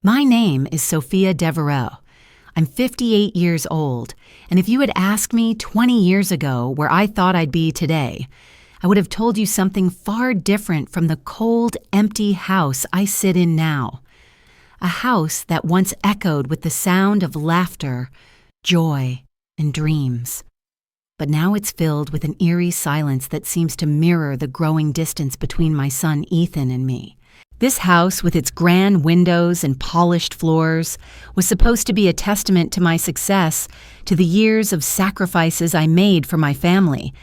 My name is Sophia Devereaux. I'm 58 years old, and if you had asked me 20 years ago where I thought I'd be today, I would have told you something far different from the cold, empty house I sit in now. A house that once echoed with the sound of laughter, joy, and dreams. But now it's filled with an eerie silence that seems to mirror the growing distance between my son Ethan and me. This house, with its grand windows and polished floors, was supposed to be a testament to my success, to the years of sacrifices I made for my family.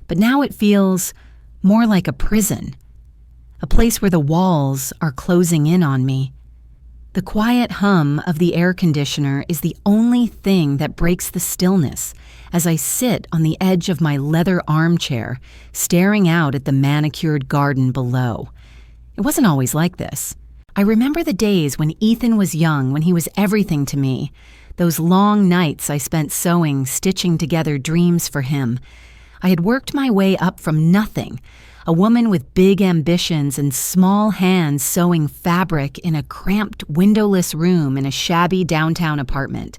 But now it feels more like a prison, a place where the walls are closing in on me. The quiet hum of the air conditioner is the only thing that breaks the stillness as I sit on the edge of my leather armchair, staring out at the manicured garden below. It wasn't always like this. I remember the days when Ethan was young, when he was everything to me. Those long nights I spent sewing, stitching together dreams for him. I had worked my way up from nothing, a woman with big ambitions and small hands sewing fabric in a cramped, windowless room in a shabby downtown apartment.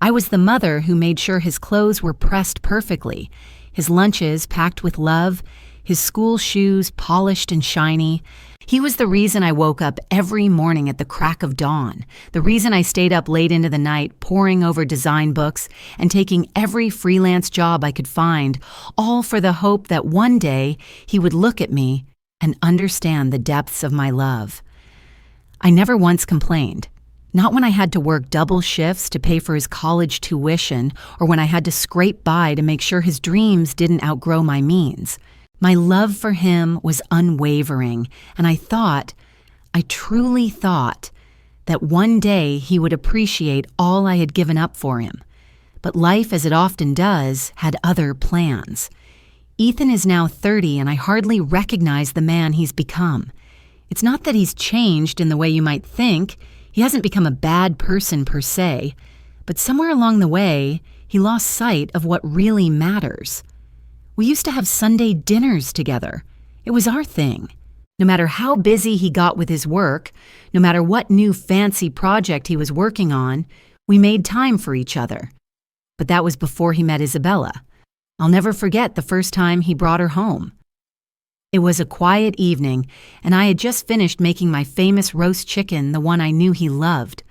I was the mother who made sure his clothes were pressed perfectly, his lunches packed with love, his school shoes polished and shiny. He was the reason I woke up every morning at the crack of dawn, the reason I stayed up late into the night poring over design books and taking every freelance job I could find, all for the hope that one day he would look at me and understand the depths of my love. I never once complained, not when I had to work double shifts to pay for his college tuition or when I had to scrape by to make sure his dreams didn't outgrow my means. My love for him was unwavering, and I truly thought, that one day he would appreciate all I had given up for him. But life, as it often does, had other plans. Ethan is now 30, and I hardly recognize the man he's become. It's not that he's changed in the way you might think. He hasn't become a bad person per se, but somewhere along the way, he lost sight of what really matters. We used to have Sunday dinners together. It was our thing. No matter how busy he got with his work, no matter what new fancy project he was working on, we made time for each other. But that was before he met Isabella. I'll never forget the first time he brought her home. It was a quiet evening, and I had just finished making my famous roast chicken, the one I knew he loved.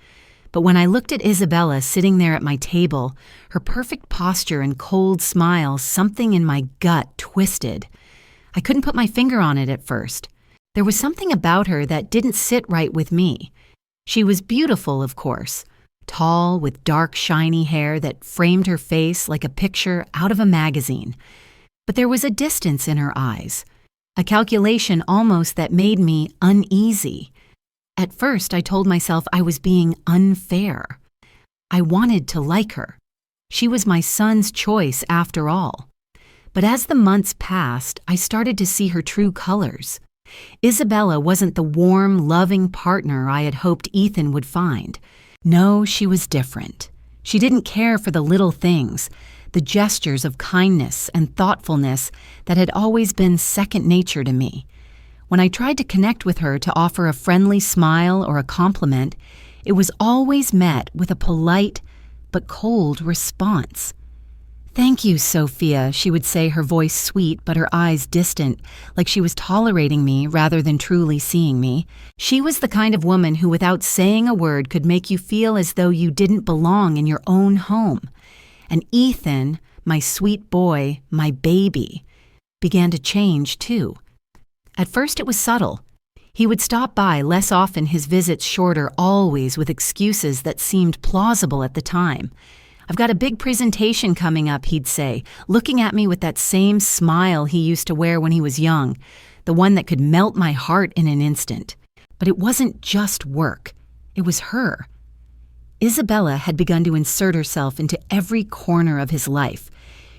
But when I looked at Isabella sitting there at my table, her perfect posture and cold smile, something in my gut twisted. I couldn't put my finger on it at first. There was something about her that didn't sit right with me. She was beautiful, of course, tall with dark, shiny hair that framed her face like a picture out of a magazine. But there was a distance in her eyes, a calculation almost that made me uneasy. At first, I told myself I was being unfair. I wanted to like her. She was my son's choice after all. But as the months passed, I started to see her true colors. Isabella wasn't the warm, loving partner I had hoped Ethan would find. No, she was different. She didn't care for the little things, the gestures of kindness and thoughtfulness that had always been second nature to me. When I tried to connect with her to offer a friendly smile or a compliment, it was always met with a polite but cold response. "Thank you, Sophia," she would say, her voice sweet but her eyes distant, like she was tolerating me rather than truly seeing me. She was the kind of woman who, without saying a word, could make you feel as though you didn't belong in your own home. And Ethan, my sweet boy, my baby, began to change too. At first it was subtle. He would stop by less often, his visits shorter, always with excuses that seemed plausible at the time. "I've got a big presentation coming up," he'd say, looking at me with that same smile he used to wear when he was young, the one that could melt my heart in an instant. But it wasn't just work. It was her. Isabella had begun to insert herself into every corner of his life.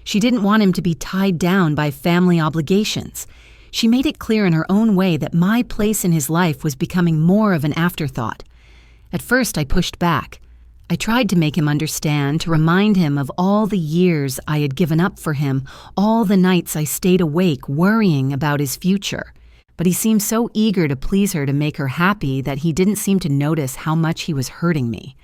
She didn't want him to be tied down by family obligations. She made it clear in her own way that my place in his life was becoming more of an afterthought. At first, I pushed back. I tried to make him understand, to remind him of all the years I had given up for him, all the nights I stayed awake worrying about his future. but he seemed so eager to please her to make her happy that he didn't seem to notice how much he was hurting me.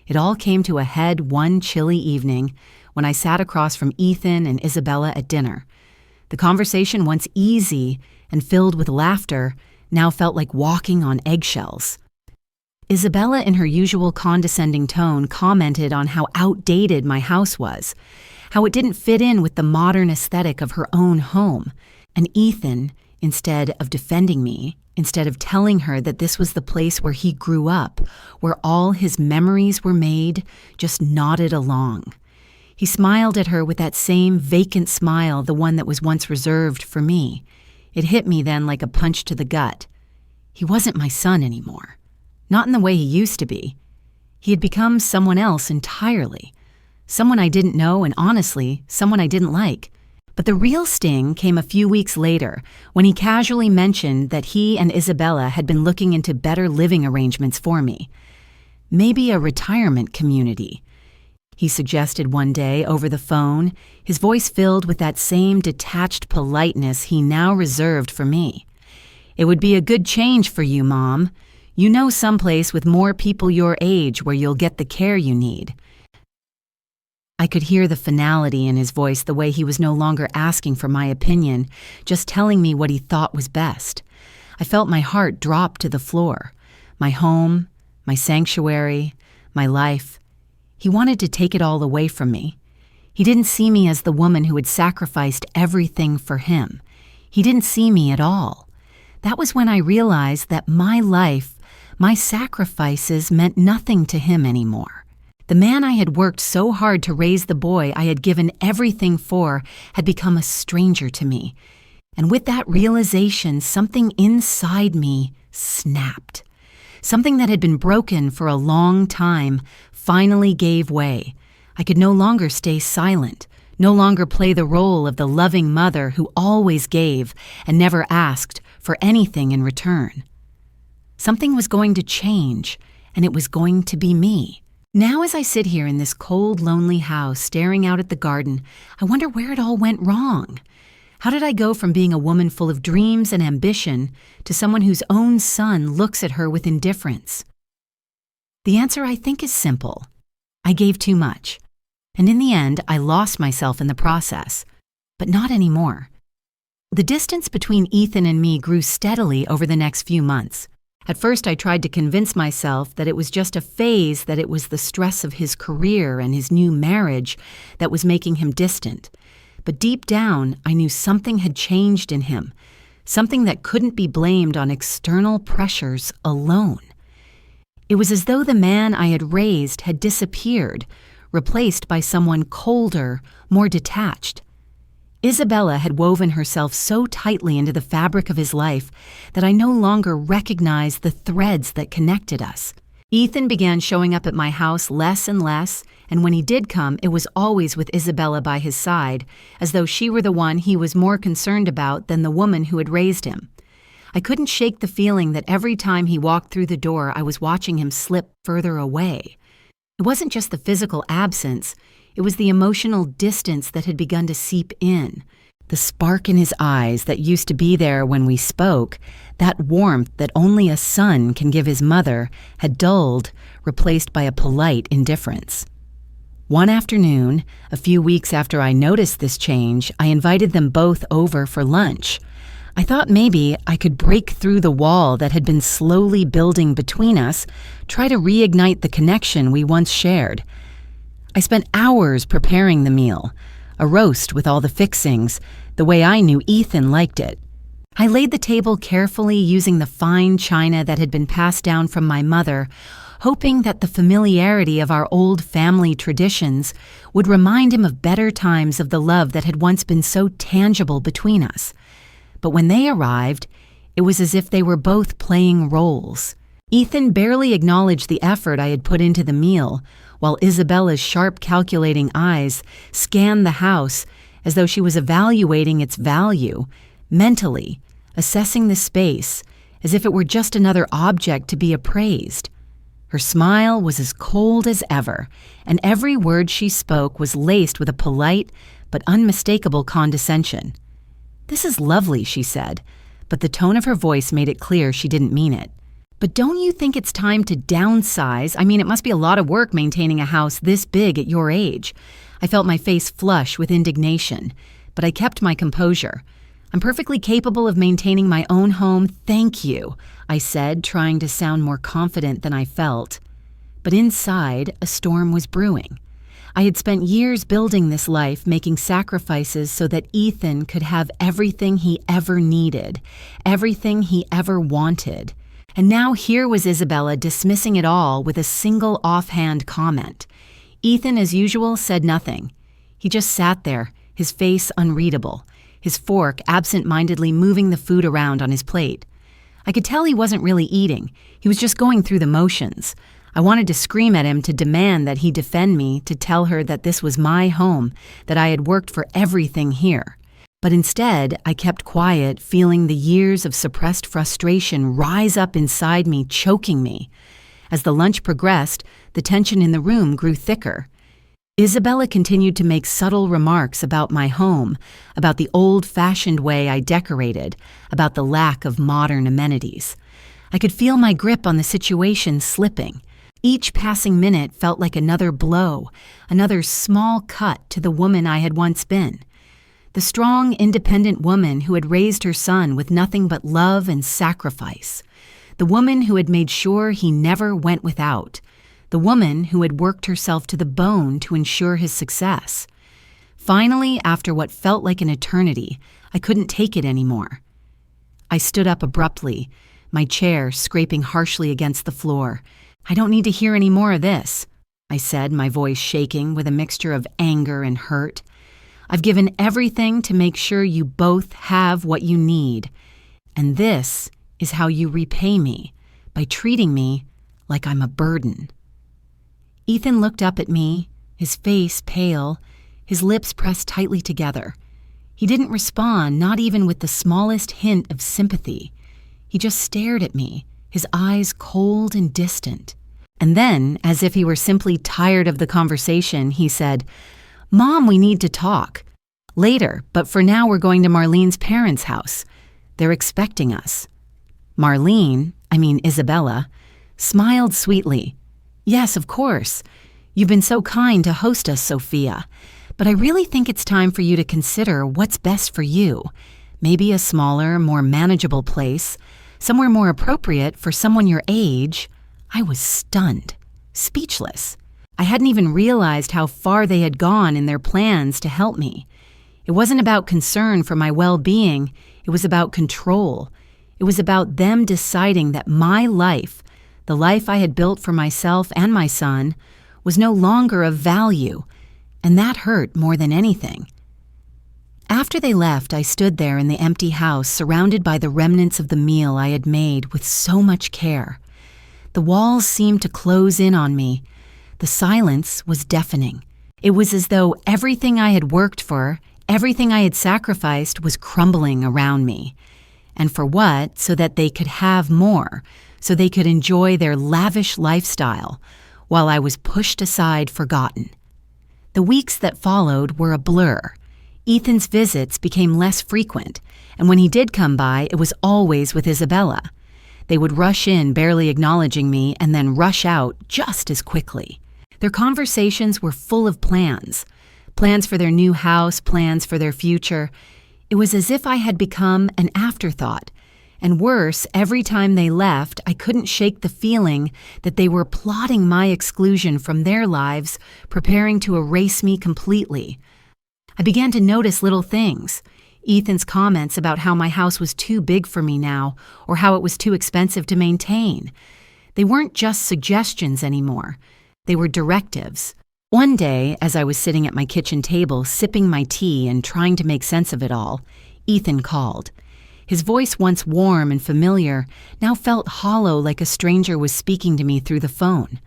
It all came to a head one chilly evening when I sat across from Ethan and Isabella at dinner. The conversation, once easy and filled with laughter, now felt like walking on eggshells. Isabella, in her usual condescending tone, commented on how outdated my house was, how it didn't fit in with the modern aesthetic of her own home. And Ethan, instead of defending me, instead of telling her that this was the place where he grew up, where all his memories were made, just nodded along. He smiled at her with that same vacant smile, the one that was once reserved for me. It hit me then like a punch to the gut. He wasn't my son anymore. Not in the way he used to be. He had become someone else entirely. Someone I didn't know, and honestly, someone I didn't like. But the real sting came a few weeks later when he casually mentioned that he and Isabella had been looking into better living arrangements for me. Maybe a retirement community, he suggested one day over the phone, his voice filled with that same detached politeness he now reserved for me. "It would be a good change for you, Mom. You know someplace with more people your age where you'll get the care you need." I could hear the finality in his voice, the way he was no longer asking for my opinion, just telling me what he thought was best. I felt my heart drop to the floor. My home, my sanctuary, my life. He wanted to take it all away from me. He didn't see me as the woman who had sacrificed everything for him. He didn't see me at all. That was when I realized that my life, my sacrifices meant nothing to him anymore. The man I had worked so hard to raise the boy I had given everything for had become a stranger to me. And with that realization, something inside me snapped. Something that had been broken for a long time finally gave way. I could no longer stay silent, no longer play the role of the loving mother who always gave and never asked for anything in return. Something was going to change, and it was going to be me. Now as I sit here in this cold, lonely house staring out at the garden, I wonder where it all went wrong. How did I go from being a woman full of dreams and ambition to someone whose own son looks at her with indifference? The answer, I think, is simple. I gave too much. And in the end, I lost myself in the process. But not anymore. The distance between Ethan and me grew steadily over the next few months. At first, I tried to convince myself that it was just a phase, that it was the stress of his career and his new marriage that was making him distant. But deep down, I knew something had changed in him, something that couldn't be blamed on external pressures alone. It was as though the man I had raised had disappeared, replaced by someone colder, more detached. Isabella had woven herself so tightly into the fabric of his life that I no longer recognized the threads that connected us. Ethan began showing up at my house less and less, and when he did come, it was always with Isabella by his side, as though she were the one he was more concerned about than the woman who had raised him. I couldn't shake the feeling that every time he walked through the door, I was watching him slip further away. It wasn't just the physical absence, it was the emotional distance that had begun to seep in. The spark in his eyes that used to be there when we spoke, that warmth that only a son can give his mother, had dulled, replaced by a polite indifference. One afternoon, a few weeks after I noticed this change, I invited them both over for lunch. I thought maybe I could break through the wall that had been slowly building between us, try to reignite the connection we once shared. I spent hours preparing the meal, a roast with all the fixings, the way I knew Ethan liked it. I laid the table carefully using the fine china that had been passed down from my mother, hoping that the familiarity of our old family traditions would remind him of better times of the love that had once been so tangible between us. But when they arrived, it was as if they were both playing roles. Ethan barely acknowledged the effort I had put into the meal, while Isabella's sharp, calculating eyes scanned the house as though she was evaluating its value, mentally, assessing the space, as if it were just another object to be appraised. Her smile was as cold as ever, and every word she spoke was laced with a polite but unmistakable condescension. "This is lovely," she said, but the tone of her voice made it clear she didn't mean it. "But don't you think it's time to downsize? I mean, it must be a lot of work maintaining a house this big at your age." I felt my face flush with indignation, but I kept my composure. "I'm perfectly capable of maintaining my own home, thank you," I said, trying to sound more confident than I felt. But inside, a storm was brewing. I had spent years building this life, making sacrifices so that Ethan could have everything he ever needed, everything he ever wanted. And now here was Isabella dismissing it all with a single offhand comment. Ethan, as usual, said nothing. He just sat there, his face unreadable, his fork absent-mindedly moving the food around on his plate. I could tell he wasn't really eating. He was just going through the motions. I wanted to scream at him to demand that he defend me, to tell her that this was my home, that I had worked for everything here. But instead, I kept quiet, feeling the years of suppressed frustration rise up inside me, choking me. As the lunch progressed, the tension in the room grew thicker. Isabella continued to make subtle remarks about my home, about the old-fashioned way I decorated, about the lack of modern amenities. I could feel my grip on the situation slipping. Each passing minute felt like another blow, another small cut to the woman I had once been. The strong, independent woman who had raised her son with nothing but love and sacrifice. The woman who had made sure he never went without. The woman who had worked herself to the bone to ensure his success. Finally, after what felt like an eternity, I couldn't take it anymore. I stood up abruptly, my chair scraping harshly against the floor. "I don't need to hear any more of this," I said, my voice shaking with a mixture of anger and hurt. "I've given everything to make sure you both have what you need. And this is how you repay me, by treating me like I'm a burden." Ethan looked up at me, his face pale, his lips pressed tightly together. He didn't respond, not even with the smallest hint of sympathy. He just stared at me, his eyes cold and distant. And then, as if he were simply tired of the conversation, he said, "Mom, we need to talk. Later, but for now we're going to Marlene's parents' house. They're expecting us." Isabella, smiled sweetly. "Yes, of course. You've been so kind to host us, Sophia. But I really think it's time for you to consider what's best for you. Maybe a smaller, more manageable place, somewhere more appropriate for someone your age." I was stunned, speechless. I hadn't even realized how far they had gone in their plans to help me. It wasn't about concern for my well-being. It was about control. It was about them deciding that my life, the life I had built for myself and my son, was no longer of value, and that hurt more than anything. After they left, I stood there in the empty house, surrounded by the remnants of the meal I had made with so much care. The walls seemed to close in on me. The silence was deafening. It was as though everything I had worked for, everything I had sacrificed, was crumbling around me. And for what? So that they could have more, so they could enjoy their lavish lifestyle, while I was pushed aside, forgotten. The weeks that followed were a blur. Ethan's visits became less frequent, and when he did come by, it was always with Isabella. They would rush in, barely acknowledging me, and then rush out just as quickly. Their conversations were full of plans. Plans for their new house, plans for their future. It was as if I had become an afterthought. And worse, every time they left, I couldn't shake the feeling that they were plotting my exclusion from their lives, preparing to erase me completely. I began to notice little things. Ethan's comments about how my house was too big for me now, or how it was too expensive to maintain. They weren't just suggestions anymore. They were directives. One day, as I was sitting at my kitchen table, sipping my tea and trying to make sense of it all, Ethan called. His voice, once warm and familiar, now felt hollow, like a stranger was speaking to me through the phone.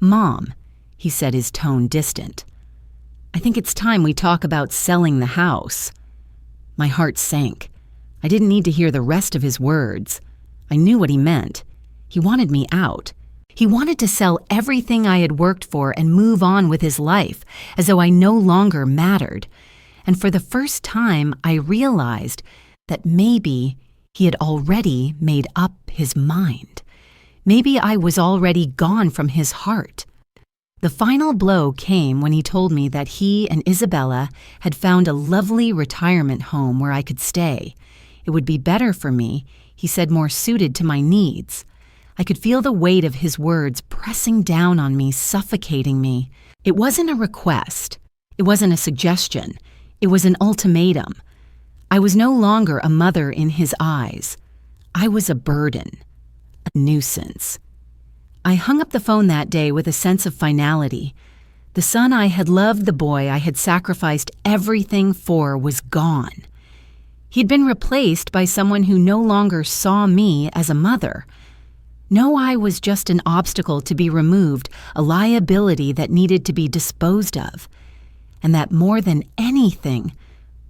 "Mom," he said, his tone distant. "I think it's time we talk about selling the house." My heart sank. I didn't need to hear the rest of his words. I knew what he meant. He wanted me out. He wanted to sell everything I had worked for and move on with his life, as though I no longer mattered. And for the first time, I realized that maybe He had already made up his mind. Maybe I was already gone from his heart. The final blow came when he told me that he and Isabella had found a lovely retirement home where I could stay. It would be better for me, he said, more suited to my needs. I could feel the weight of his words pressing down on me, suffocating me. It wasn't a request. It wasn't a suggestion. It was an ultimatum. I was no longer a mother in his eyes. I was a burden, a nuisance. I hung up the phone that day with a sense of finality. The son I had loved, the boy I had sacrificed everything for, was gone. He'd been replaced by someone who no longer saw me as a mother. No, I was just an obstacle to be removed, a liability that needed to be disposed of. And that more than anything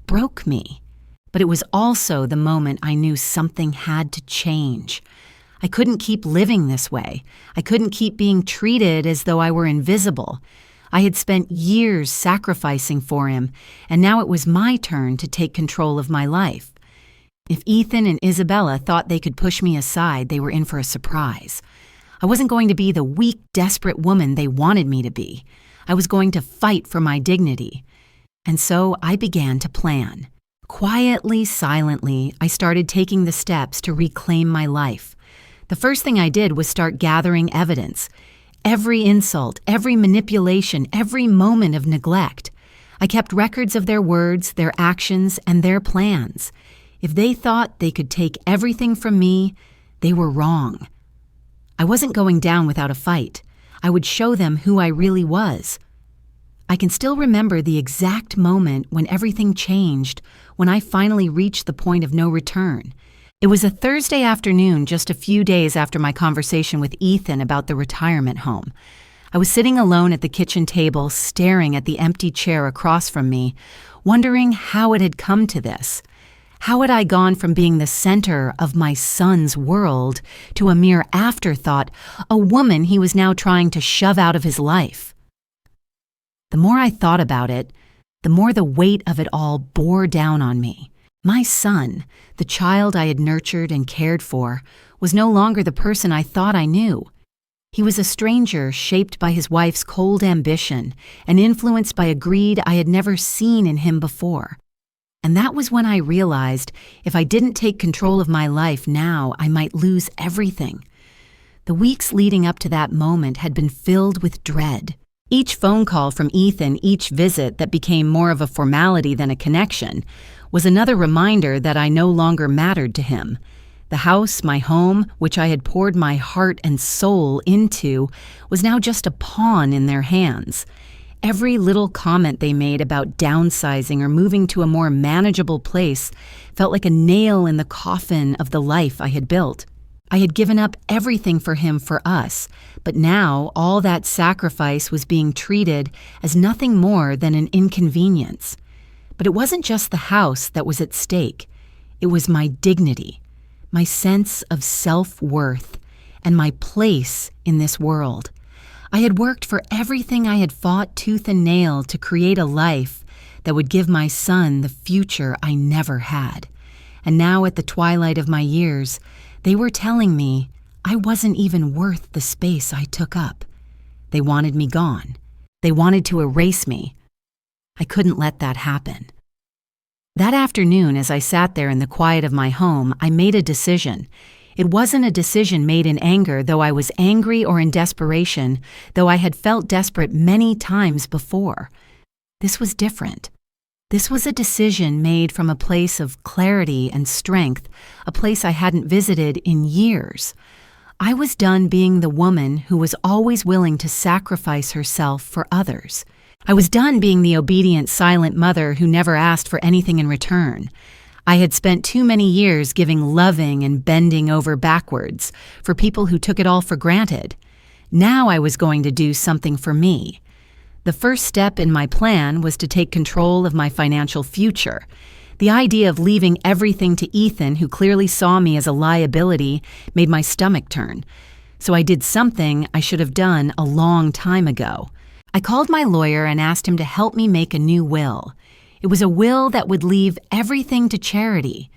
broke me. But it was also the moment I knew something had to change. I couldn't keep living this way. I couldn't keep being treated as though I were invisible. I had spent years sacrificing for him, and now it was my turn to take control of my life. If Ethan and Isabella thought they could push me aside, they were in for a surprise. I wasn't going to be the weak, desperate woman they wanted me to be. I was going to fight for my dignity. And so I began to plan. Quietly, silently, I started taking the steps to reclaim my life. The first thing I did was start gathering evidence. Every insult, every manipulation, every moment of neglect. I kept records of their words, their actions, and their plans. If they thought they could take everything from me, they were wrong. I wasn't going down without a fight. I would show them who I really was. I can still remember the exact moment when everything changed, when I finally reached the point of no return. It was a Thursday afternoon, just a few days after my conversation with Ethan about the retirement home. I was sitting alone at the kitchen table, staring at the empty chair across from me, wondering how it had come to this. How had I gone from being the center of my son's world to a mere afterthought, a woman he was now trying to shove out of his life? The more I thought about it, the more the weight of it all bore down on me. My son, the child I had nurtured and cared for, was no longer the person I thought I knew. He was a stranger shaped by his wife's cold ambition and influenced by a greed I had never seen in him before. And that was when I realized if I didn't take control of my life now, I might lose everything. The weeks leading up to that moment had been filled with dread. Each phone call from Ethan, each visit that became more of a formality than a connection, was another reminder that I no longer mattered to him. The house, my home, which I had poured my heart and soul into, was now just a pawn in their hands. Every little comment they made about downsizing or moving to a more manageable place felt like a nail in the coffin of the life I had built. I had given up everything for him, for us, but now all that sacrifice was being treated as nothing more than an inconvenience. But it wasn't just the house that was at stake. It was my dignity, my sense of self-worth, and my place in this world. I had worked for everything I had fought tooth and nail to create a life that would give my son the future I never had. And now at the twilight of my years, they were telling me I wasn't even worth the space I took up. They wanted me gone. They wanted to erase me. I couldn't let that happen. That afternoon, as I sat there in the quiet of my home, I made a decision. It wasn't a decision made in anger, though I was angry, or in desperation, though I had felt desperate many times before. This was different. This was a decision made from a place of clarity and strength, a place I hadn't visited in years. I was done being the woman who was always willing to sacrifice herself for others. I was done being the obedient, silent mother who never asked for anything in return. I had spent too many years giving loving and bending over backwards for people who took it all for granted. Now I was going to do something for me. The first step in my plan was to take control of my financial future. The idea of leaving everything to Ethan, who clearly saw me as a liability, made my stomach turn. So I did something I should have done a long time ago. I called my lawyer and asked him to help me make a new will. It was a will that would leave everything to charity.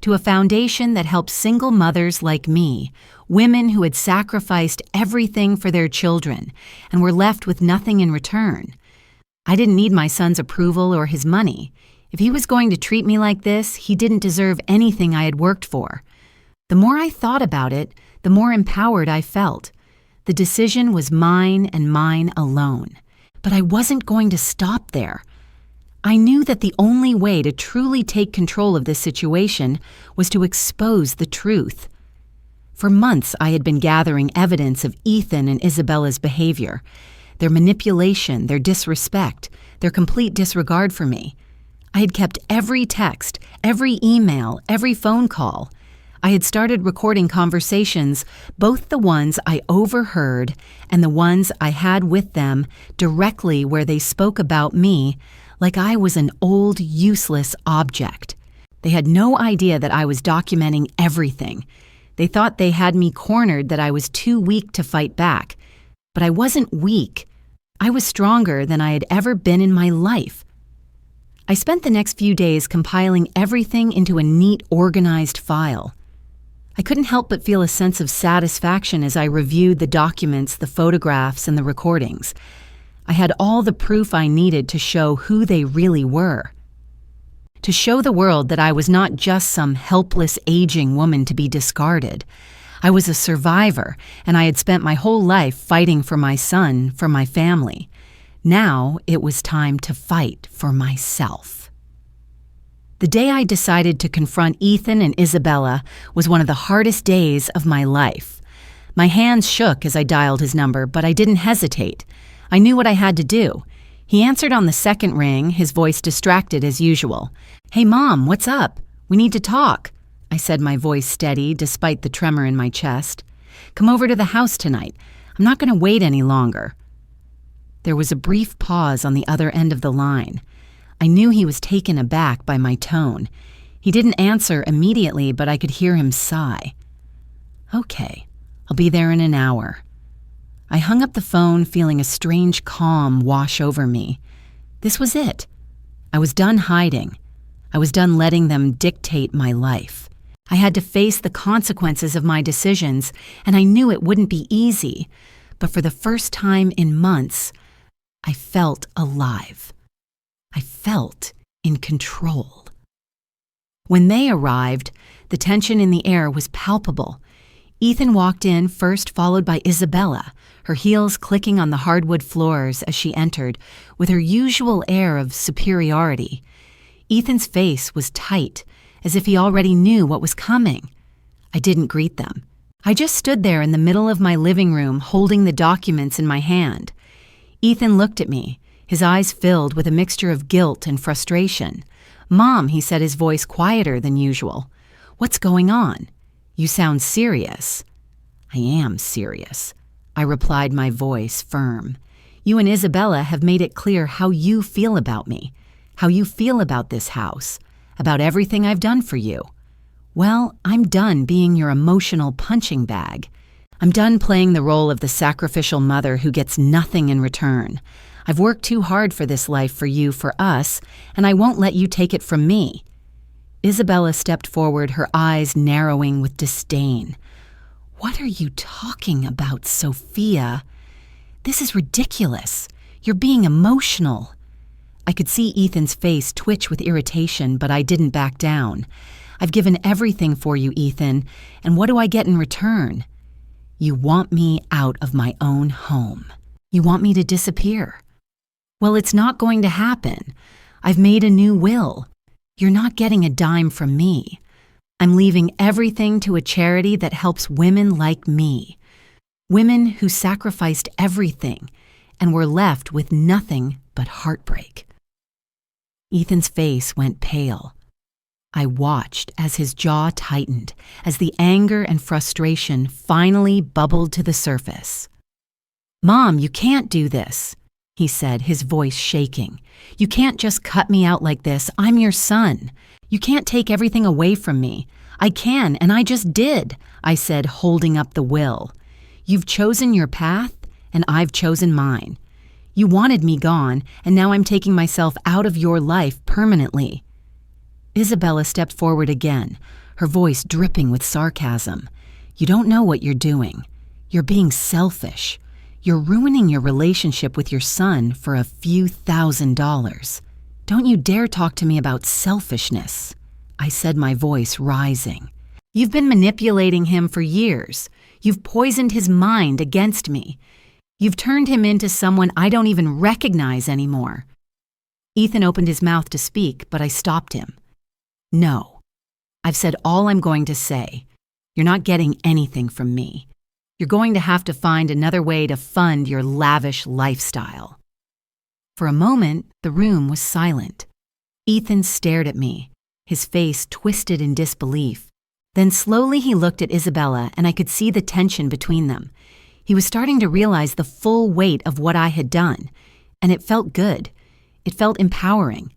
to a foundation that helped single mothers like me, women who had sacrificed everything for their children and were left with nothing in return. I didn't need my son's approval or his money. If he was going to treat me like this, he didn't deserve anything I had worked for. The more I thought about it, the more empowered I felt. The decision was mine and mine alone. But I wasn't going to stop there. I knew that the only way to truly take control of this situation was to expose the truth. For months, I had been gathering evidence of Ethan and Isabella's behavior, their manipulation, their disrespect, their complete disregard for me. I had kept every text, every email, every phone call. I had started recording conversations, both the ones I overheard and the ones I had with them directly where they spoke about me like I was an old, useless object. They had no idea that I was documenting everything. They thought they had me cornered, that I was too weak to fight back. But I wasn't weak. I was stronger than I had ever been in my life. I spent the next few days compiling everything into a neat, organized file. I couldn't help but feel a sense of satisfaction as I reviewed the documents, the photographs, and the recordings. I had all the proof I needed to show who they really were. To show the world that I was not just some helpless, aging woman to be discarded. I was a survivor, and I had spent my whole life fighting for my son, for my family. Now it was time to fight for myself. The day I decided to confront Ethan and Isabella was one of the hardest days of my life. My hands shook as I dialed his number, but I didn't hesitate. I knew what I had to do. He answered on the second ring, his voice distracted as usual. "Hey, Mom, what's up? We need to talk," I said, my voice steady despite the tremor in my chest. "Come over to the house tonight. I'm not going to wait any longer." There was a brief pause on the other end of the line. I knew he was taken aback by my tone. He didn't answer immediately, but I could hear him sigh. "Okay, I'll be there in an hour." I hung up the phone, feeling a strange calm wash over me. This was it. I was done hiding. I was done letting them dictate my life. I had to face the consequences of my decisions, and I knew it wouldn't be easy. But for the first time in months, I felt alive. I felt in control. When they arrived, the tension in the air was palpable. Ethan walked in first, followed by Isabella, her heels clicking on the hardwood floors as she entered, with her usual air of superiority. Ethan's face was tight, as if he already knew what was coming. I didn't greet them. I just stood there in the middle of my living room, holding the documents in my hand. Ethan looked at me, his eyes filled with a mixture of guilt and frustration. "Mom," he said, his voice quieter than usual. "What's going on? You sound serious." "I am serious," I replied, my voice firm. "You and Isabella have made it clear how you feel about me, how you feel about this house, about everything I've done for you. Well, I'm done being your emotional punching bag. I'm done playing the role of the sacrificial mother who gets nothing in return. I've worked too hard for this life, for you, for us, and I won't let you take it from me." Isabella stepped forward, her eyes narrowing with disdain. "What are you talking about, Sophia? This is ridiculous. You're being emotional." I could see Ethan's face twitch with irritation, but I didn't back down. "I've given everything for you, Ethan, and what do I get in return? You want me out of my own home. You want me to disappear. Well, it's not going to happen. I've made a new will. You're not getting a dime from me. I'm leaving everything to a charity that helps women like me. Women who sacrificed everything and were left with nothing but heartbreak." Ethan's face went pale. I watched as his jaw tightened, as the anger and frustration finally bubbled to the surface. "Mom, you can't do this," he said, his voice shaking. "You can't just cut me out like this. I'm your son. You can't take everything away from me. I can, and I just did," I said, holding up the will. "You've chosen your path, and I've chosen mine. You wanted me gone, and now I'm taking myself out of your life permanently." Isabella stepped forward again, her voice dripping with sarcasm. "You don't know what you're doing. You're being selfish. You're ruining your relationship with your son for a few $1,000s. Don't you dare talk to me about selfishness," I said, my voice rising. "You've been manipulating him for years. You've poisoned his mind against me. You've turned him into someone I don't even recognize anymore." Ethan opened his mouth to speak, but I stopped him. "No. I've said all I'm going to say. You're not getting anything from me. You're going to have to find another way to fund your lavish lifestyle." For a moment, the room was silent. Ethan stared at me, his face twisted in disbelief. Then slowly he looked at Isabella, and I could see the tension between them. He was starting to realize the full weight of what I had done, and it felt good. It felt empowering,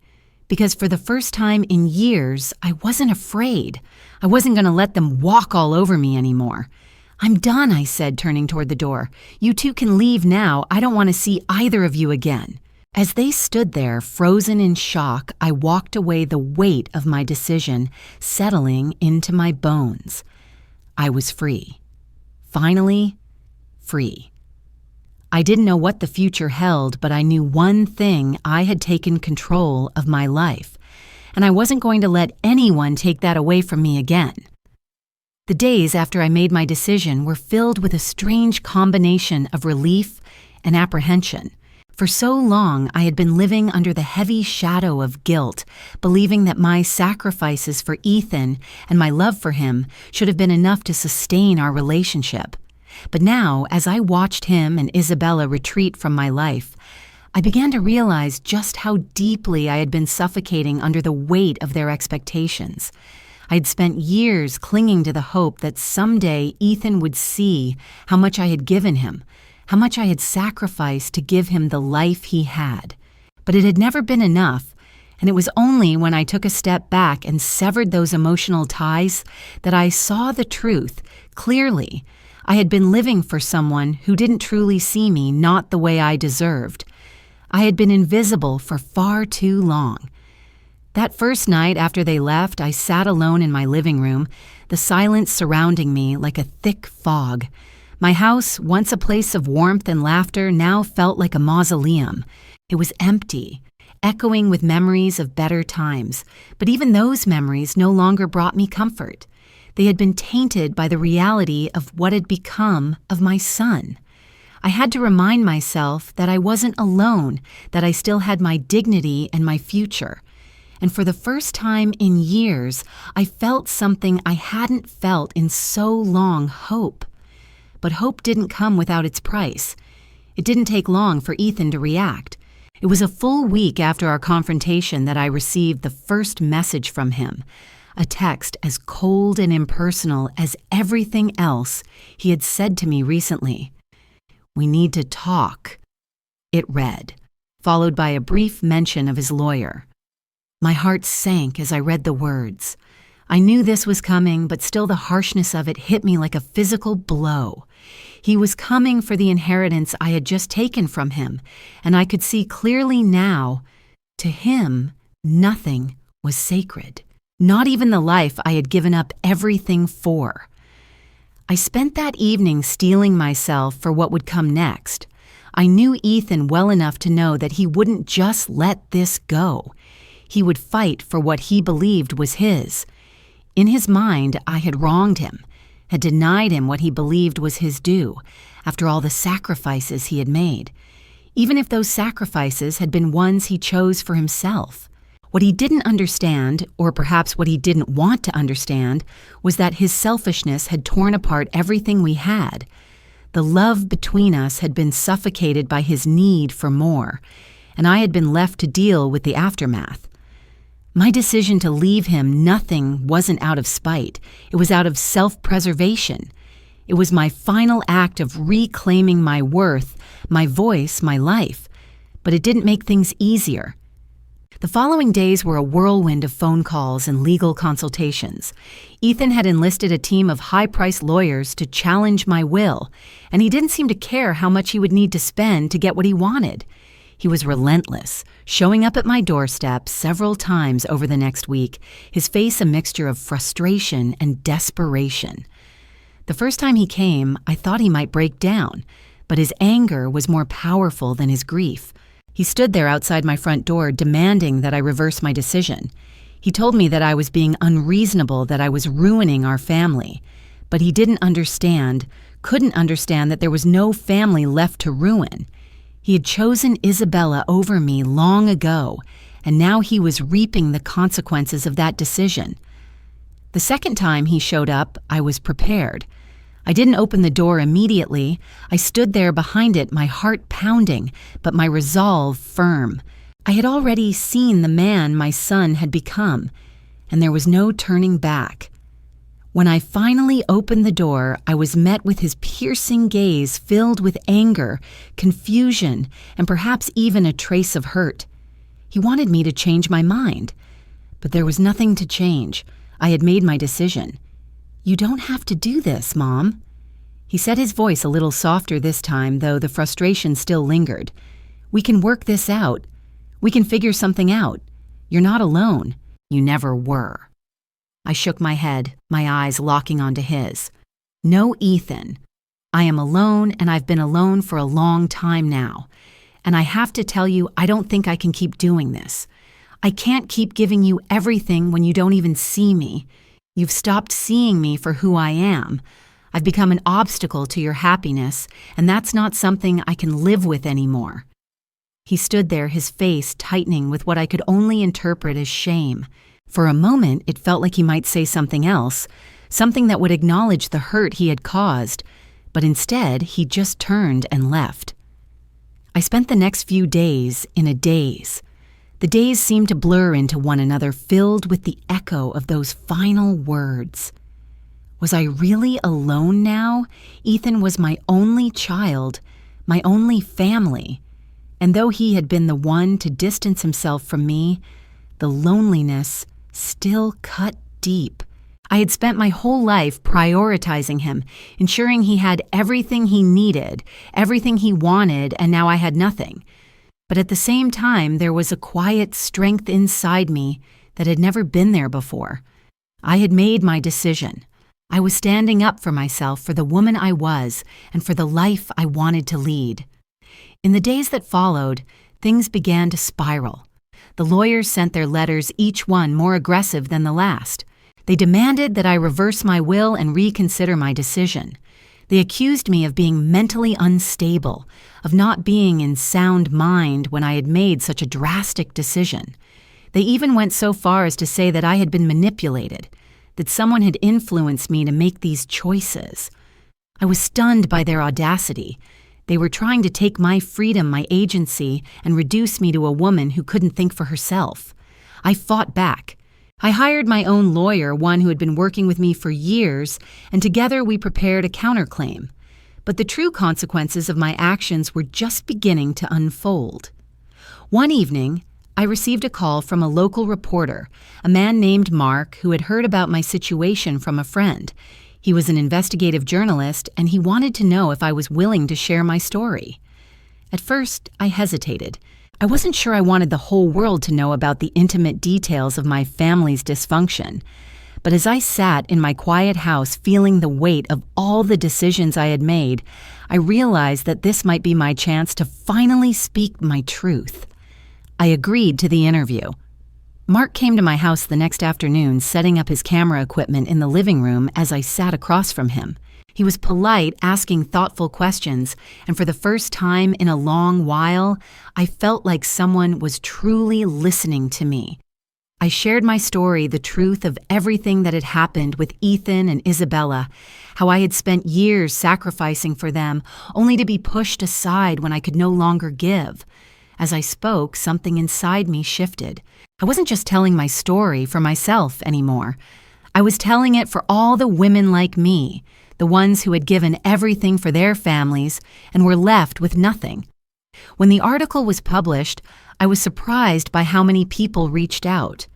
because for the first time in years, I wasn't afraid. I wasn't going to let them walk all over me anymore. "I'm done," I said, turning toward the door. "You two can leave now. I don't want to see either of you again." As they stood there, frozen in shock, I walked away, the weight of my decision settling into my bones. I was free. Finally, free. I didn't know what the future held, but I knew one thing: I had taken control of my life, and I wasn't going to let anyone take that away from me again. The days after I made my decision were filled with a strange combination of relief and apprehension. For so long, I had been living under the heavy shadow of guilt, believing that my sacrifices for Ethan and my love for him should have been enough to sustain our relationship. But now, as I watched him and Isabella retreat from my life, I began to realize just how deeply I had been suffocating under the weight of their expectations. I had spent years clinging to the hope that someday Ethan would see how much I had given him, how much I had sacrificed to give him the life he had. But it had never been enough, and it was only when I took a step back and severed those emotional ties that I saw the truth clearly. I had been living for someone who didn't truly see me, not the way I deserved. I had been invisible for far too long. That first night after they left, I sat alone in my living room, the silence surrounding me like a thick fog. My house, once a place of warmth and laughter, now felt like a mausoleum. It was empty, echoing with memories of better times, but even those memories no longer brought me comfort. They had been tainted by the reality of what had become of my son. I had to remind myself that I wasn't alone, that I still had my dignity and my future. And for the first time in years, I felt something I hadn't felt in so long: hope. But hope didn't come without its price. It didn't take long for Ethan to react. It was a full week after our confrontation that I received the first message from him, a text as cold and impersonal as everything else he had said to me recently. "We need to talk," it read, followed by a brief mention of his lawyer. My heart sank as I read the words. I knew this was coming, but still the harshness of it hit me like a physical blow. He was coming for the inheritance I had just taken from him, and I could see clearly now, to him, nothing was sacred. Not even the life I had given up everything for. I spent that evening steeling myself for what would come next. I knew Ethan well enough to know that he wouldn't just let this go. He would fight for what he believed was his. In his mind, I had wronged him, had denied him what he believed was his due, after all the sacrifices he had made, even if those sacrifices had been ones he chose for himself. What he didn't understand, or perhaps what he didn't want to understand, was that his selfishness had torn apart everything we had. The love between us had been suffocated by his need for more, and I had been left to deal with the aftermath. My decision to leave him nothing wasn't out of spite. It was out of self-preservation. It was my final act of reclaiming my worth, my voice, my life. But it didn't make things easier. The following days were a whirlwind of phone calls and legal consultations. Ethan had enlisted a team of high-priced lawyers to challenge my will, and he didn't seem to care how much he would need to spend to get what he wanted. He was relentless, showing up at my doorstep several times over the next week, his face a mixture of frustration and desperation. The first time he came, I thought he might break down, but his anger was more powerful than his grief. He stood there outside my front door demanding that I reverse my decision. He told me that I was being unreasonable, that I was ruining our family. But he couldn't understand that there was no family left to ruin. He had chosen Isabella over me long ago, and now he was reaping the consequences of that decision. The second time he showed up, I was prepared. I didn't open the door immediately. I stood there behind it, my heart pounding, but my resolve firm. I had already seen the man my son had become, and there was no turning back. When I finally opened the door, I was met with his piercing gaze filled with anger, confusion, and perhaps even a trace of hurt. He wanted me to change my mind, but there was nothing to change. I had made my decision. "You don't have to do this, Mom." He said, his voice a little softer this time, though the frustration still lingered. "We can work this out. We can figure something out. You're not alone. You never were." I shook my head, my eyes locking onto his. "No, Ethan. I am alone, and I've been alone for a long time now. And I have to tell you, I don't think I can keep doing this. I can't keep giving you everything when you don't even see me. You've stopped seeing me for who I am. I've become an obstacle to your happiness, and that's not something I can live with anymore." He stood there, his face tightening with what I could only interpret as shame. For a moment, it felt like he might say something else, something that would acknowledge the hurt he had caused, but instead, he just turned and left. I spent the next few days in a daze. The days seemed to blur into one another, filled with the echo of those final words. Was I really alone now? Ethan was my only child, my only family. And though he had been the one to distance himself from me, the loneliness still cut deep. I had spent my whole life prioritizing him, ensuring he had everything he needed, everything he wanted, and now I had nothing. But at the same time, there was a quiet strength inside me that had never been there before. I had made my decision. I was standing up for myself, for the woman I was, and for the life I wanted to lead. In the days that followed, things began to spiral. The lawyers sent their letters, each one more aggressive than the last. They demanded that I reverse my will and reconsider my decision. They accused me of being mentally unstable, of not being in sound mind when I had made such a drastic decision. They even went so far as to say that I had been manipulated, that someone had influenced me to make these choices. I was stunned by their audacity. They were trying to take my freedom, my agency, and reduce me to a woman who couldn't think for herself. I fought back. I hired my own lawyer, one who had been working with me for years, and together we prepared a counterclaim. But the true consequences of my actions were just beginning to unfold. One evening, I received a call from a local reporter, a man named Mark, who had heard about my situation from a friend. He was an investigative journalist, and he wanted to know if I was willing to share my story. At first, I hesitated. I wasn't sure I wanted the whole world to know about the intimate details of my family's dysfunction. But as I sat in my quiet house feeling the weight of all the decisions I had made, I realized that this might be my chance to finally speak my truth. I agreed to the interview. Mark came to my house the next afternoon, setting up his camera equipment in the living room as I sat across from him. He was polite, asking thoughtful questions, and for the first time in a long while, I felt like someone was truly listening to me. I shared my story, the truth of everything that had happened with Ethan and Isabella, how I had spent years sacrificing for them, only to be pushed aside when I could no longer give. As I spoke, something inside me shifted. I wasn't just telling my story for myself anymore. I was telling it for all the women like me, the ones who had given everything for their families and were left with nothing. When the article was published, I was surprised by how many people reached out.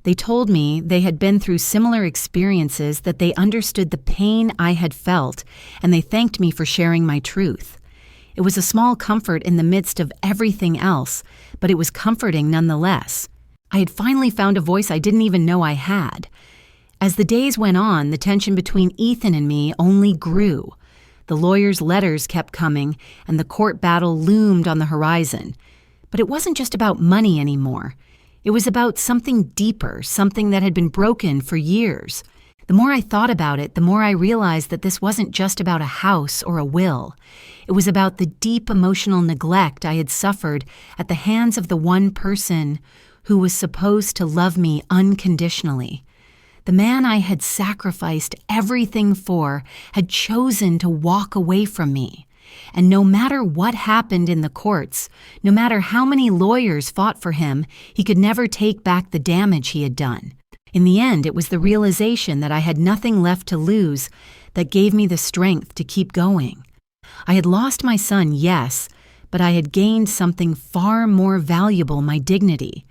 They told me they had been through similar experiences, that they understood the pain I had felt, and they thanked me for sharing my truth. It was a small comfort in the midst of everything else, but it was comforting nonetheless. I had finally found a voice I didn't even know I had. As the days went on, the tension between Ethan and me only grew. The lawyer's letters kept coming, and the court battle loomed on the horizon. But it wasn't just about money anymore. It was about something deeper, something that had been broken for years. The more I thought about it, the more I realized that this wasn't just about a house or a will. It was about the deep emotional neglect I had suffered at the hands of the one person who was supposed to love me unconditionally. The man I had sacrificed everything for had chosen to walk away from me. And no matter what happened in the courts, no matter how many lawyers fought for him, he could never take back the damage he had done. In the end, it was the realization that I had nothing left to lose that gave me the strength to keep going. I had lost my son, yes, but I had gained something far more valuable, my dignity.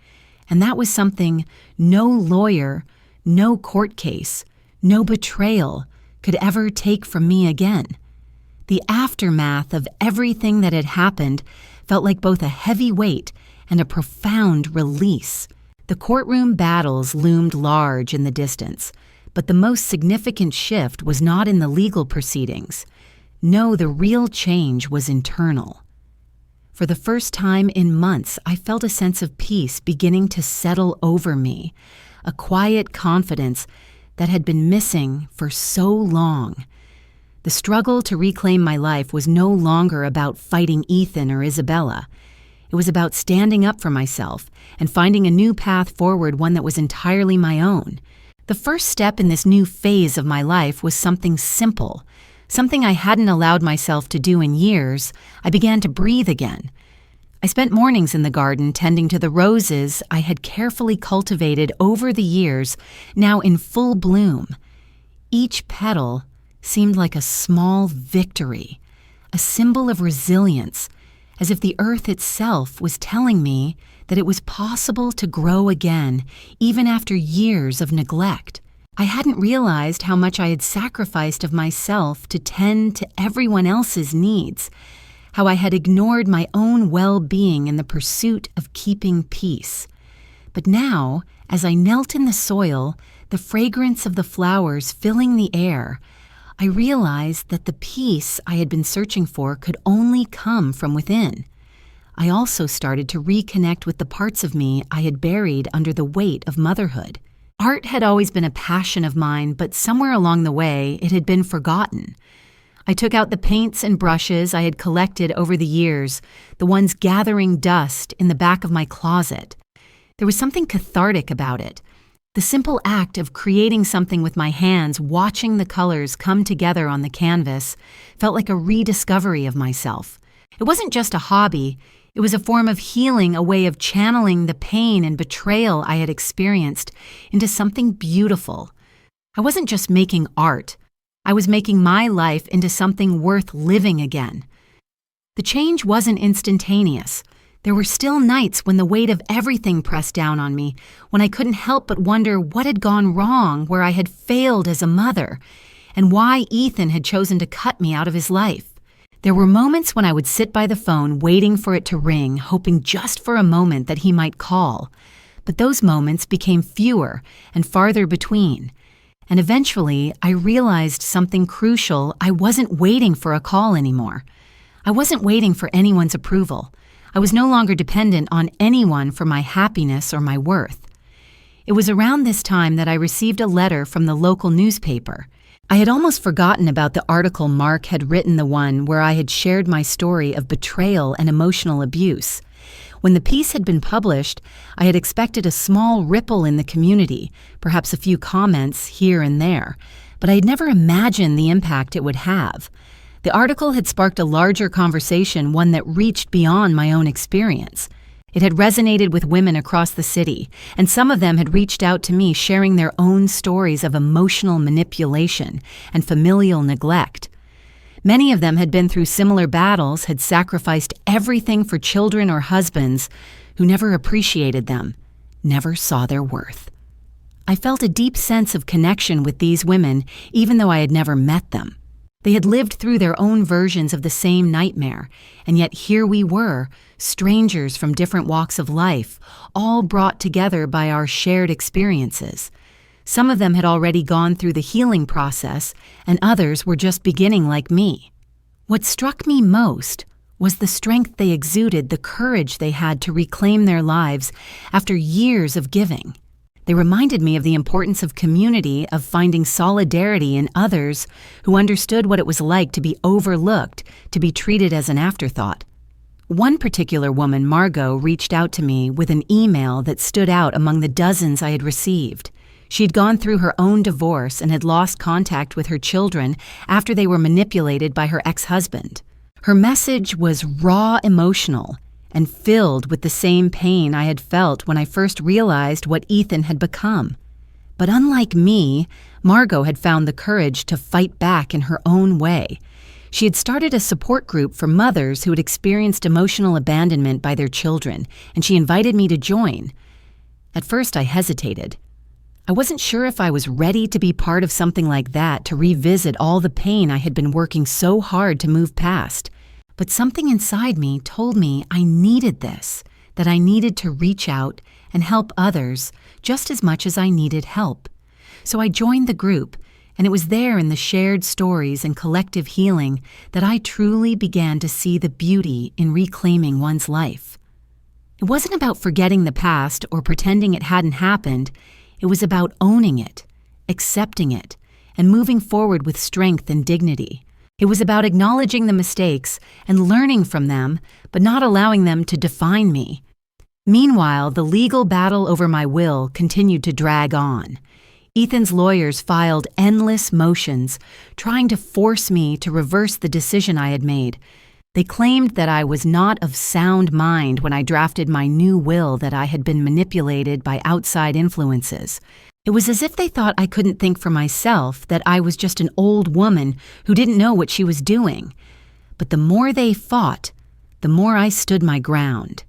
And that was something no lawyer, no court case, no betrayal could ever take from me again. The aftermath of everything that had happened felt like both a heavy weight and a profound release. The courtroom battles loomed large in the distance, but the most significant shift was not in the legal proceedings. No, the real change was internal. For the first time in months, I felt a sense of peace beginning to settle over me, a quiet confidence that had been missing for so long. The struggle to reclaim my life was no longer about fighting Ethan or Isabella. It was about standing up for myself and finding a new path forward, one that was entirely my own. The first step in this new phase of my life was something simple, something I hadn't allowed myself to do in years. I began to breathe again. I spent mornings in the garden tending to the roses I had carefully cultivated over the years, now in full bloom. Each petal seemed like a small victory, a symbol of resilience, as if the earth itself was telling me that it was possible to grow again, even after years of neglect. I hadn't realized how much I had sacrificed of myself to tend to everyone else's needs, how I had ignored my own well-being in the pursuit of keeping peace. But now, as I knelt in the soil, the fragrance of the flowers filling the air, I realized that the peace I had been searching for could only come from within. I also started to reconnect with the parts of me I had buried under the weight of motherhood. Art had always been a passion of mine, but somewhere along the way, it had been forgotten. I took out the paints and brushes I had collected over the years, the ones gathering dust in the back of my closet. There was something cathartic about it. The simple act of creating something with my hands, watching the colors come together on the canvas, felt like a rediscovery of myself. It wasn't just a hobby. It was a form of healing, a way of channeling the pain and betrayal I had experienced into something beautiful. I wasn't just making art. I was making my life into something worth living again. The change wasn't instantaneous. There were still nights when the weight of everything pressed down on me, when I couldn't help but wonder what had gone wrong, where I had failed as a mother, and why Ethan had chosen to cut me out of his life. There were moments when I would sit by the phone waiting for it to ring, hoping just for a moment that he might call. But those moments became fewer and farther between. And eventually, I realized something crucial. I wasn't waiting for a call anymore. I wasn't waiting for anyone's approval. I was no longer dependent on anyone for my happiness or my worth. It was around this time that I received a letter from the local newspaper. I had almost forgotten about the article Mark had written, the one where I had shared my story of betrayal and emotional abuse. When the piece had been published, I had expected a small ripple in the community, perhaps a few comments here and there, but I had never imagined the impact it would have. The article had sparked a larger conversation, one that reached beyond my own experience. It had resonated with women across the city, and some of them had reached out to me sharing their own stories of emotional manipulation and familial neglect. Many of them had been through similar battles, had sacrificed everything for children or husbands who never appreciated them, never saw their worth. I felt a deep sense of connection with these women, even though I had never met them. They had lived through their own versions of the same nightmare, and yet here we were, strangers from different walks of life, all brought together by our shared experiences. Some of them had already gone through the healing process, and others were just beginning like me. What struck me most was the strength they exuded, the courage they had to reclaim their lives after years of giving. They reminded me of the importance of community, of finding solidarity in others who understood what it was like to be overlooked, to be treated as an afterthought. One particular woman, Margot, reached out to me with an email that stood out among the dozens I had received. She'd gone through her own divorce and had lost contact with her children after they were manipulated by her ex-husband. Her message was raw emotional and filled with the same pain I had felt when I first realized what Ethan had become. But unlike me, Margot had found the courage to fight back in her own way. She had started a support group for mothers who had experienced emotional abandonment by their children, and she invited me to join. At first, I hesitated. I wasn't sure if I was ready to be part of something like that, to revisit all the pain I had been working so hard to move past. But something inside me told me I needed this, that I needed to reach out and help others just as much as I needed help. So I joined the group, and it was there in the shared stories and collective healing that I truly began to see the beauty in reclaiming one's life. It wasn't about forgetting the past or pretending it hadn't happened. It was about owning it, accepting it, and moving forward with strength and dignity. It was about acknowledging the mistakes and learning from them, but not allowing them to define me. Meanwhile, the legal battle over my will continued to drag on. Ethan's lawyers filed endless motions, trying to force me to reverse the decision I had made. They claimed that I was not of sound mind when I drafted my new will, that I had been manipulated by outside influences. It was as if they thought I couldn't think for myself, that I was just an old woman who didn't know what she was doing. But the more they fought, the more I stood my ground.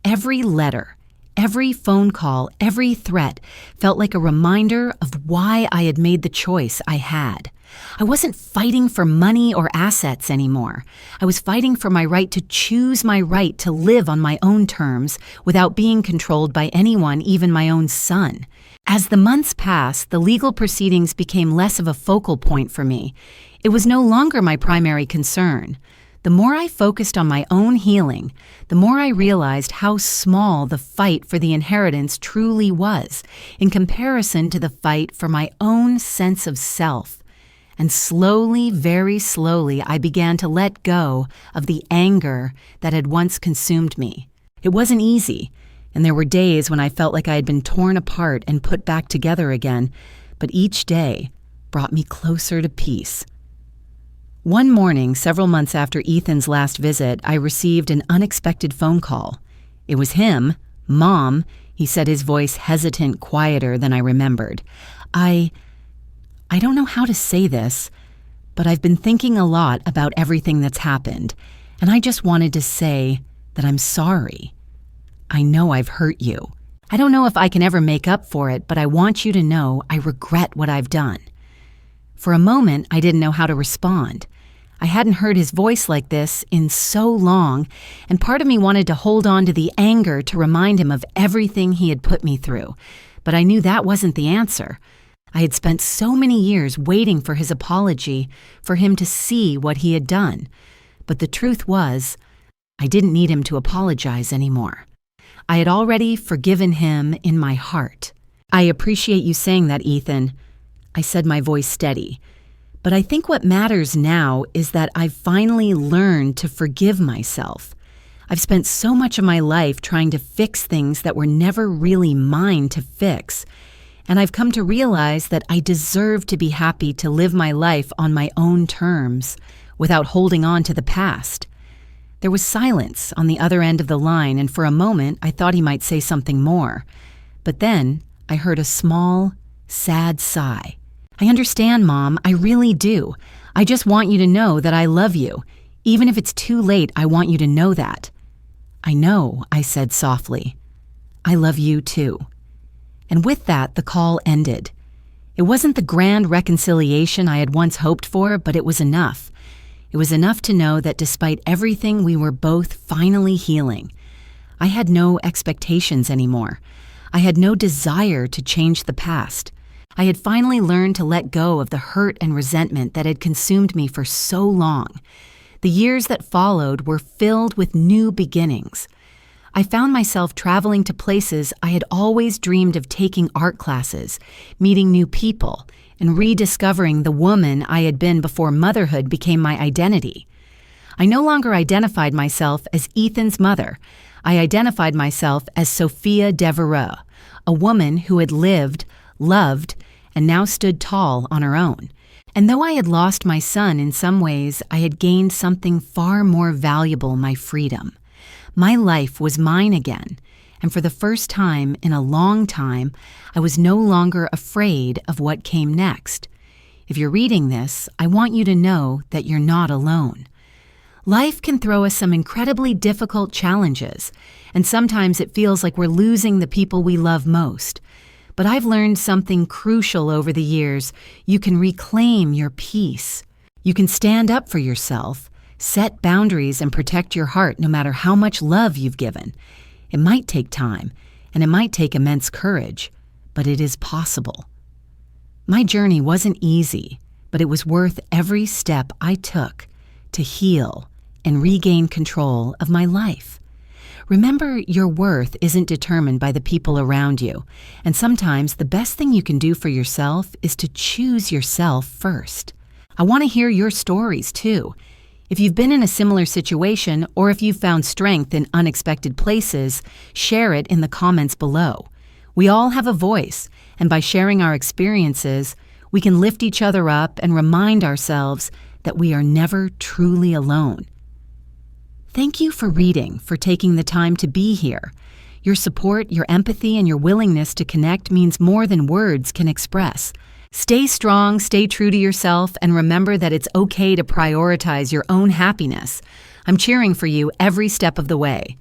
Every letter, every phone call, every threat felt like a reminder of why I had made the choice I had. I wasn't fighting for money or assets anymore. I was fighting for my right to choose, my right to live on my own terms without being controlled by anyone, even my own son. As the months passed, the legal proceedings became less of a focal point for me. It was no longer my primary concern. The more I focused on my own healing, the more I realized how small the fight for the inheritance truly was in comparison to the fight for my own sense of self. And slowly, very slowly, I began to let go of the anger that had once consumed me. It wasn't easy, and there were days when I felt like I had been torn apart and put back together again, but each day brought me closer to peace. One morning, several months after Ethan's last visit, I received an unexpected phone call. It was him, Mom, he said, his voice hesitant, quieter than I remembered. I don't know how to say this, but I've been thinking a lot about everything that's happened, and I just wanted to say that I'm sorry. I know I've hurt you. I don't know if I can ever make up for it, but I want you to know I regret what I've done. For a moment, I didn't know how to respond. I hadn't heard his voice like this in so long, and part of me wanted to hold on to the anger to remind him of everything he had put me through. But I knew that wasn't the answer. I had spent so many years waiting for his apology, for him to see what he had done. But the truth was, I didn't need him to apologize anymore. I had already forgiven him in my heart. I appreciate you saying that, Ethan, I said, my voice steady. But I think what matters now is that I've finally learned to forgive myself. I've spent so much of my life trying to fix things that were never really mine to fix. And I've come to realize that I deserve to be happy to live my life on my own terms without holding on to the past. There was silence on the other end of the line, and for a moment I thought he might say something more. But then I heard a small, sad sigh. I understand, Mom, I really do. I just want you to know that I love you. Even if it's too late, I want you to know that. I know, I said softly. I love you too. And with that, the call ended. It wasn't the grand reconciliation I had once hoped for, but it was enough. It was enough to know that despite everything, we were both finally healing. I had no expectations anymore. I had no desire to change the past. I had finally learned to let go of the hurt and resentment that had consumed me for so long. The years that followed were filled with new beginnings. I found myself traveling to places I had always dreamed of taking art classes, meeting new people, and rediscovering the woman I had been before motherhood became my identity. I no longer identified myself as Ethan's mother. I identified myself as Sophia Devereux, a woman who had lived, loved, and now stood tall on her own. And though I had lost my son in some ways, I had gained something far more valuable, my freedom. My life was mine again, and for the first time in a long time, I was no longer afraid of what came next. If you're reading this, I want you to know that you're not alone. Life can throw us some incredibly difficult challenges, and sometimes it feels like we're losing the people we love most. But I've learned something crucial over the years. You can reclaim your peace. You can stand up for yourself, set boundaries, and protect your heart no matter how much love you've given. It might take time, and it might take immense courage, but it is possible. My journey wasn't easy, but it was worth every step I took to heal and regain control of my life. Remember, your worth isn't determined by the people around you, and sometimes the best thing you can do for yourself is to choose yourself first. I want to hear your stories too. If you've been in a similar situation, or if you've found strength in unexpected places, share it in the comments below. We all have a voice, and by sharing our experiences, we can lift each other up and remind ourselves that we are never truly alone. Thank you for reading, for taking the time to be here. Your support, your empathy, and your willingness to connect means more than words can express. Stay strong, stay true to yourself, and remember that it's okay to prioritize your own happiness. I'm cheering for you every step of the way.